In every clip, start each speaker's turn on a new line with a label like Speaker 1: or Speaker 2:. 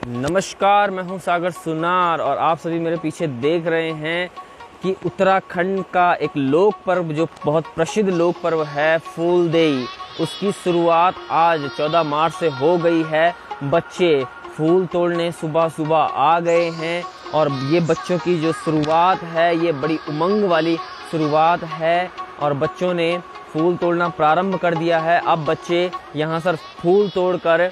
Speaker 1: नमस्कार, मैं हूं सागर सुनार और आप सभी मेरे पीछे देख रहे हैं कि उत्तराखंड का एक लोक पर्व जो बहुत प्रसिद्ध लोक पर्व है फूलदेई, उसकी शुरुआत आज 14 मार्च से हो गई है। बच्चे फूल तोड़ने सुबह सुबह आ गए हैं और ये बच्चों की जो शुरुआत है ये बड़ी उमंग वाली शुरुआत है और बच्चों ने फूल तोड़ना प्रारंभ कर दिया है। अब बच्चे यहाँ से फूल तोड़कर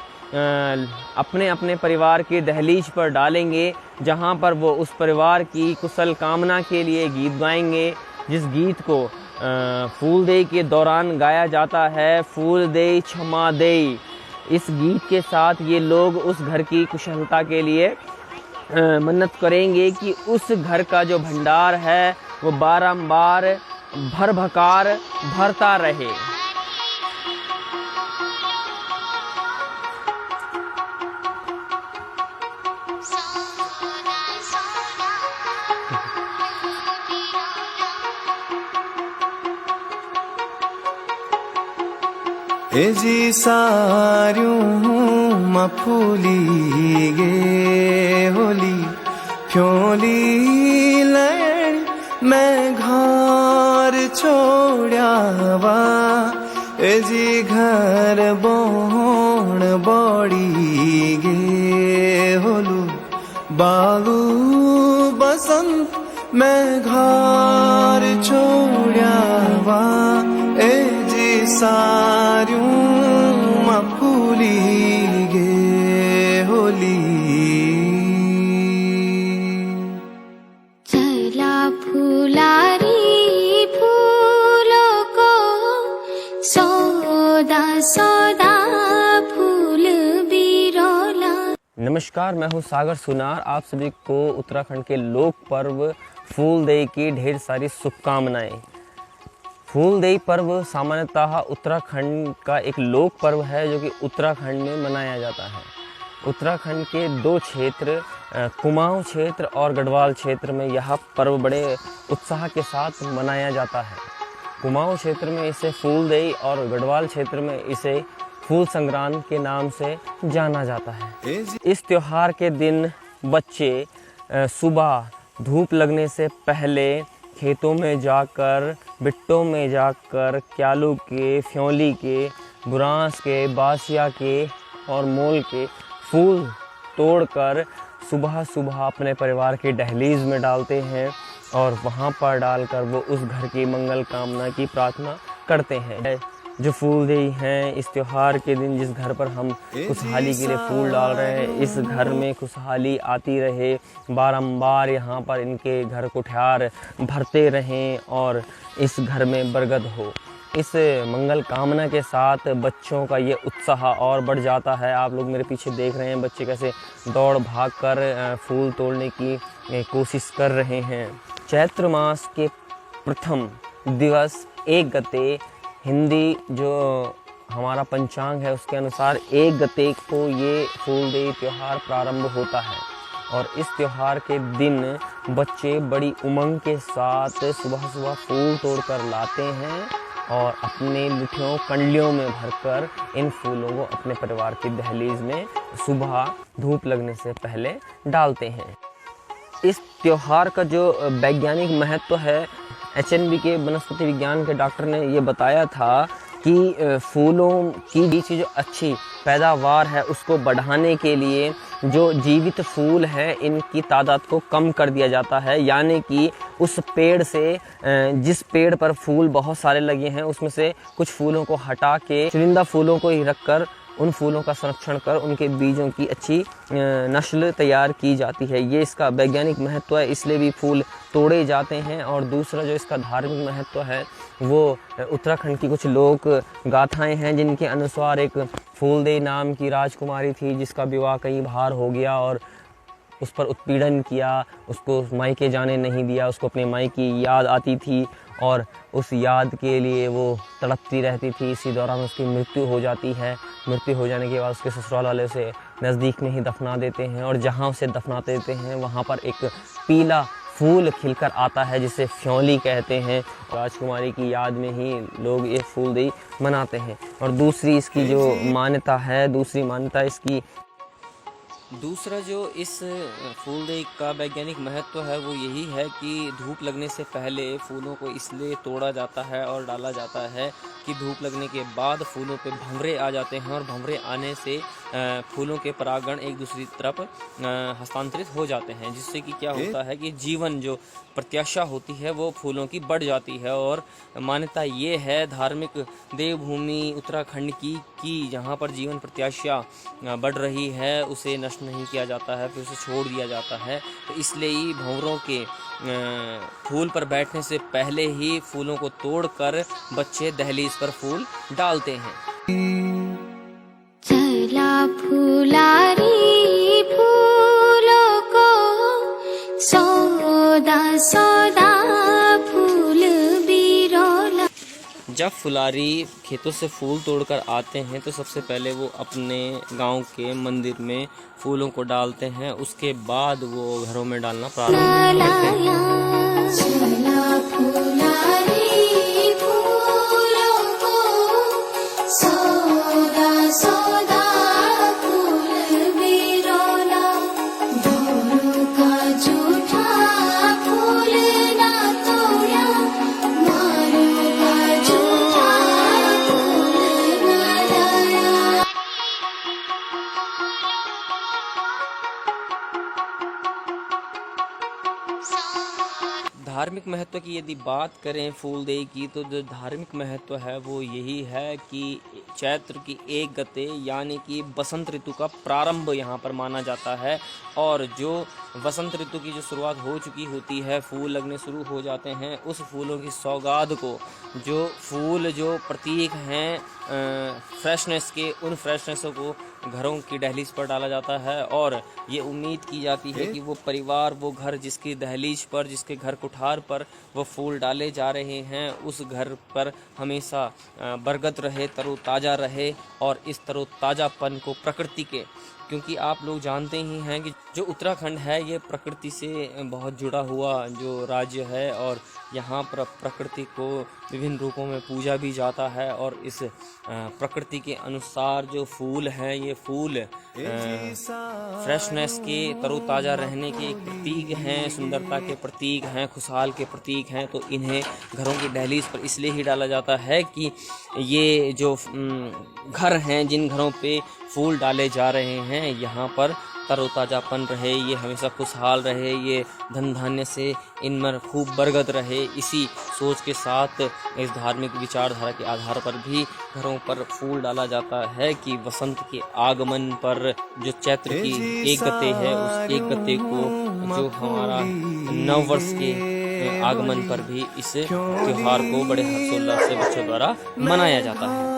Speaker 1: अपने अपने परिवार की दहलीज पर डालेंगे, जहाँ पर वो उस परिवार की कुशल कामना के लिए गीत गाएंगे, जिस गीत को फूलदेई के दौरान गाया जाता है, फूलदेई क्षमा देई। इस गीत के साथ ये लोग उस घर की कुशलता के लिए मन्नत करेंगे कि उस घर का जो भंडार है वो बारंबार भरभकार भरता रहे।
Speaker 2: जी सार्यूं मफूली गे होली फ्योली लैन मैं घर छोड़ावा जी घर बोण बड़ी गे होलू बालू बसंत मैं घर छोड़ावा जी सार्यूं मफूली गे होली
Speaker 3: चला फुलारी फूलों को सौदा सौदा फूल बिरोला।
Speaker 1: नमस्कार, मैं हूं सागर सुनार। आप सभी को उत्तराखंड के लोक पर्व फूलदेई की ढेर सारी शुभकामनाएं। फूलदेई पर्व सामान्यतः उत्तराखंड का एक लोक पर्व है जो कि उत्तराखंड में मनाया जाता है। उत्तराखंड के दो क्षेत्र कुमाऊं क्षेत्र और गढ़वाल क्षेत्र में यह पर्व बड़े उत्साह के साथ मनाया जाता है। कुमाऊं क्षेत्र में इसे फूलदेई और गढ़वाल क्षेत्र में इसे फूल संग्रांद के नाम से जाना जाता है। इस त्योहार के दिन बच्चे सुबह धूप लगने से पहले खेतों में जाकर, बिट्टों में जाकर क्यालू के, फ्योली के, बुरांस के, बासिया के और मोल के फूल तोड़कर सुबह सुबह अपने परिवार की दहलीज में डालते हैं और वहाँ पर डालकर वो उस घर की मंगल कामना की प्रार्थना करते हैं। जो फूलदेई हैं, इस त्योहार के दिन जिस घर पर हम खुशहाली के लिए फूल डाल रहे हैं, इस घर में खुशहाली आती रहे, बारंबार यहाँ पर इनके घर कुठियार भरते रहें और इस घर में बरगद हो। इस मंगल कामना के साथ बच्चों का ये उत्साह और बढ़ जाता है। आप लोग मेरे पीछे देख रहे हैं बच्चे कैसे दौड़ भाग कर फूल तोड़ने की कोशिश कर रहे हैं। चैत्र मास के प्रथम दिवस 1 गते हिंदी जो हमारा पंचांग है उसके अनुसार 1 गते को ये फूलदेई त्यौहार प्रारंभ होता है और इस त्यौहार के दिन बच्चे बड़ी उमंग के साथ सुबह सुबह फूल तोड़कर लाते हैं और अपने मुट्ठियों कंडलियों में भरकर इन फूलों को अपने परिवार की दहलीज में सुबह धूप लगने से पहले डालते हैं। इस त्यौहार का जो वैज्ञानिक महत्व है, HNB के वनस्पति विज्ञान के डॉक्टर ने ये बताया था कि फूलों की बीच जो अच्छी पैदावार है उसको बढ़ाने के लिए जो जीवित फूल हैं इनकी तादाद को कम कर दिया जाता है। यानी कि उस पेड़ से जिस पेड़ पर फूल बहुत सारे लगे हैं उसमें से कुछ फूलों को हटा के चुनिंदा फूलों को ही रखकर उन फूलों का संरक्षण कर उनके बीजों की अच्छी नस्ल तैयार की जाती है। ये इसका वैज्ञानिक महत्व है, इसलिए भी फूल तोड़े जाते हैं। और दूसरा जो इसका धार्मिक महत्व है वो उत्तराखंड की कुछ लोक गाथाएं हैं जिनके अनुसार एक फूलदेई नाम की राजकुमारी थी जिसका विवाह कई बार हो गया और उस पर उत्पीड़न किया, उसको मायके जाने नहीं दिया, उसको अपने मायके की याद आती थी और उस याद के लिए वो तड़पती रहती थी। इसी दौरान उसकी मृत्यु हो जाती है। मृत्यु हो जाने के बाद उसके ससुराल वाले उसे नज़दीक में ही दफना देते हैं और जहाँ उसे दफना देते हैं वहाँ पर एक पीला फूल खिलकर आता है जिसे फ्योली कहते हैं। राजकुमारी की याद में ही लोग ये फूलदेई मनाते हैं। और दूसरी इसकी जो मान्यता है, दूसरी मान्यता इसकी दूसरा जो इस फूलदेई का वैज्ञानिक महत्व है वो यही है कि धूप लगने से पहले फूलों को इसलिए तोड़ा जाता है और डाला जाता है कि धूप लगने के बाद फूलों पे भंवरे आ जाते हैं और भंवरे आने से फूलों के परागण एक दूसरी तरफ हस्तांतरित हो जाते हैं, जिससे कि क्या होता है कि जीवन जो प्रत्याशा होती है वो फूलों की बढ़ जाती है। और मान्यता ये है धार्मिक देवभूमि उत्तराखंड की कि जहाँ पर जीवन प्रत्याशा बढ़ रही है उसे नष्ट नहीं किया जाता है, फिर उसे छोड़ दिया जाता है। तो इसलिए ही भंवरों के फूल पर बैठने से पहले ही फूलों को तोड़कर बच्चे दहलीज पर फूल डालते हैं।
Speaker 3: चला फुलारी फूलों को सौदा सौदा फूल बिरोला।
Speaker 1: जब फुलारी खेतों से फूल तोड़कर आते हैं तो सबसे पहले वो अपने गांव के मंदिर में फूलों को डालते हैं, उसके बाद वो घरों में डालना प्रारंभ करते हैं।
Speaker 3: चला फुलारी फूलों को सौदा सौदा फूल बिरोला। दोनों का जूठा फूल ना तोड़ा, मारो का जूठा फूल ना लाया।
Speaker 1: धार्मिक महत्व की यदि बात करें फूलदेई की, तो जो धार्मिक महत्व है वो यही है कि चैत्र की 1 गते यानी कि बसंत ऋतु का प्रारंभ यहाँ पर माना जाता है। और जो बसंत ऋतु की जो शुरुआत हो चुकी होती है, फूल लगने शुरू हो जाते हैं, उस फूलों की सौगात को जो फूल जो प्रतीक हैं फ्रेशनेस के, उन फ्रेशनेसों को घरों की दहलीज पर डाला जाता है। और ये उम्मीद की जाती है कि वो परिवार, वो घर जिसकी दहलीज पर, जिसके घर कुठार पर वो फूल डाले जा रहे हैं, उस घर पर हमेशा बरगद रहे, तरोताज़ा रहे। और इस तरोताज़ापन को प्रकृति के, क्योंकि आप लोग जानते ही हैं कि जो उत्तराखंड है ये प्रकृति से बहुत जुड़ा हुआ जो राज्य है, और यहाँ पर प्रकृति को विभिन्न रूपों में पूजा भी जाता है। और इस प्रकृति के अनुसार जो फूल हैं, ये फूल फ्रेशनेस के, तरोताज़ा रहने के एक प्रतीक हैं, सुंदरता के प्रतीक हैं, खुशहाल के प्रतीक हैं। तो इन्हें घरों की दहलीज पर इसलिए ही डाला जाता है कि ये जो घर हैं, जिन घरों पे फूल डाले जा रहे हैं, यहाँ पर तरोताज़ापन रहे, ये हमेशा खुशहाल रहे, ये धन धान्य से इनमें खूब बरगद रहे। इसी सोच के साथ इस धार्मिक विचारधारा के आधार पर भी घरों पर फूल डाला जाता है कि वसंत के आगमन पर, जो चैत्र की 1 गते है, उस 1 गते को जो हमारा नव वर्ष के आगमन पर भी इस त्योहार को बड़े हर्षोल्लास से बच्चों द्वारा मनाया जाता है।